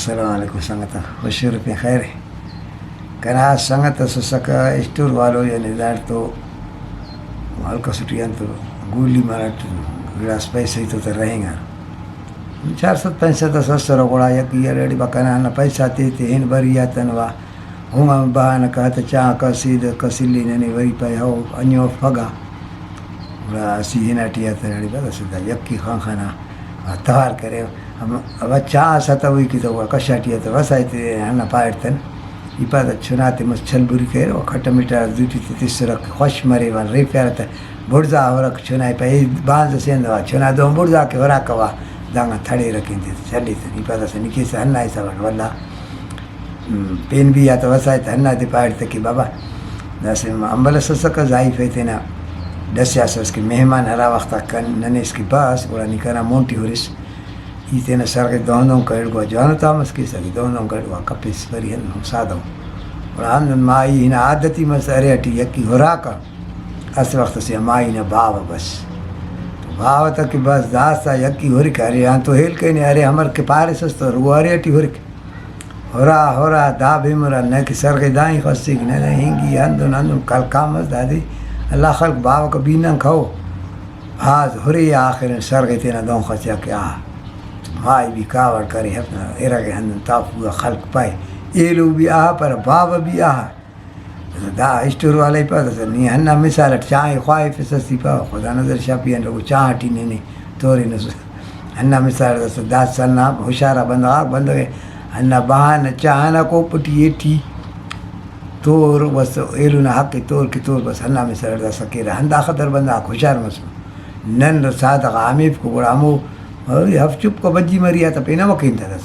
अस्सलामुअलैकुम संगत खुशी रुपये खैर है करा संगत सका स्टोर वालों या निदार तो हल्का सुटियान तो गुली मारा गिलास पैसे तो रहेगा 465 सस्तर गोड़ा यकी रेडी बकना न पैसा ते इन बरिया तनवा हुआ बहान कहते चाह कसीद कसिली ने वरी पे हो अन्यो फगा बड़ा सी हिनाटिया रेडी बता सीधा यकी खाना तवार करे हम अब चाह सता हुई की तो कशाटिया तो वसाइते हना पायतन इपाद चुनाते मस छलबुरी करे वो खट्टा मीठा दूटी तीसरा खुश मरे वाल रे प्यारता बुर्जा और चुनाई पे बांध सेंदवा चुना दो बुर्जा के होरा कवा दांगा थड़े रखिंदे चली तो इपाद से निके से हन्ना ऐसा वाला पेन भी या तो वसाइते हन्ना दे पायते कि बाबा दस अंबल ससका जाई फेते ना दस यासस के मेहमान हरा वक्त कन नने इसकी बास बोला निकना मोंटी होरिस इतने सर के दोनों कड़वा जानो तामस की सकी दोनों कड़वा कपिस परियन सादो और हम माई इन आदती में सरे हटी यकी होरा का अस वक्त से माई ने भाव बस तो भाव तक बस दास्ता यकी होरी का अरे यहाँ तो हेल के नहीं अरे हमारे के पारे सस्तो वो अरे हटी होरी होरा होरा दा भीमरा न कि सर के दाई खस्ती न हिंगी अंदो नंदो कल कामस दादी अल्लाह खल्क भाव का बीना खाओ आज होरी आखिर सर के तेना दो खचा क्या माई भी कावड़ करे अपना एरा के हन तापुआ खल्क पाए एलू भी आ पर भाव भी आ दा स्टोर वाले पर नहीं हन्ना मिसाल चाय ख्वाइफ सस्ती पा खुदा नजर शापी लोग चाहटी ने तोरी न हन्ना मिसाल दा सन्ना होशारा बंदा बंद गए हन्ना बहान चाहना को पुटी थी तोर बस एलू ना हक तोर की तोर बस हन्ना मिसाल दा सकेरा हंदा खतर बंदा होशार मस नन सादा आमिफ को बड़ा मो हफ चुप को बज्जी मरिया तो पेना वकील था